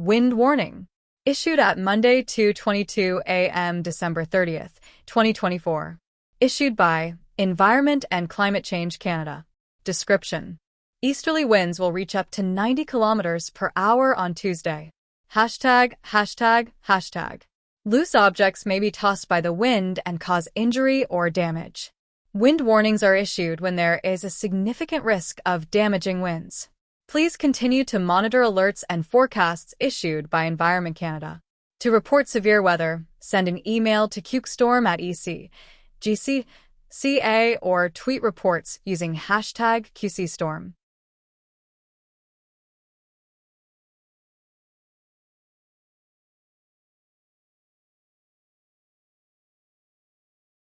Wind warning. Issued at Monday 2:22 a.m. December 30th, 2024. Issued by Environment and Climate Change Canada. Description: easterly winds will reach up to 90 kilometers per hour on Tuesday. Hashtag. Loose objects may be tossed by the wind and cause injury or damage. Wind warnings are issued when there is a significant risk of damaging winds. Please continue to monitor alerts and forecasts issued by Environment Canada. To report severe weather, send an email to qstorm@ec.gc.ca or tweet reports using hashtag QCStorm.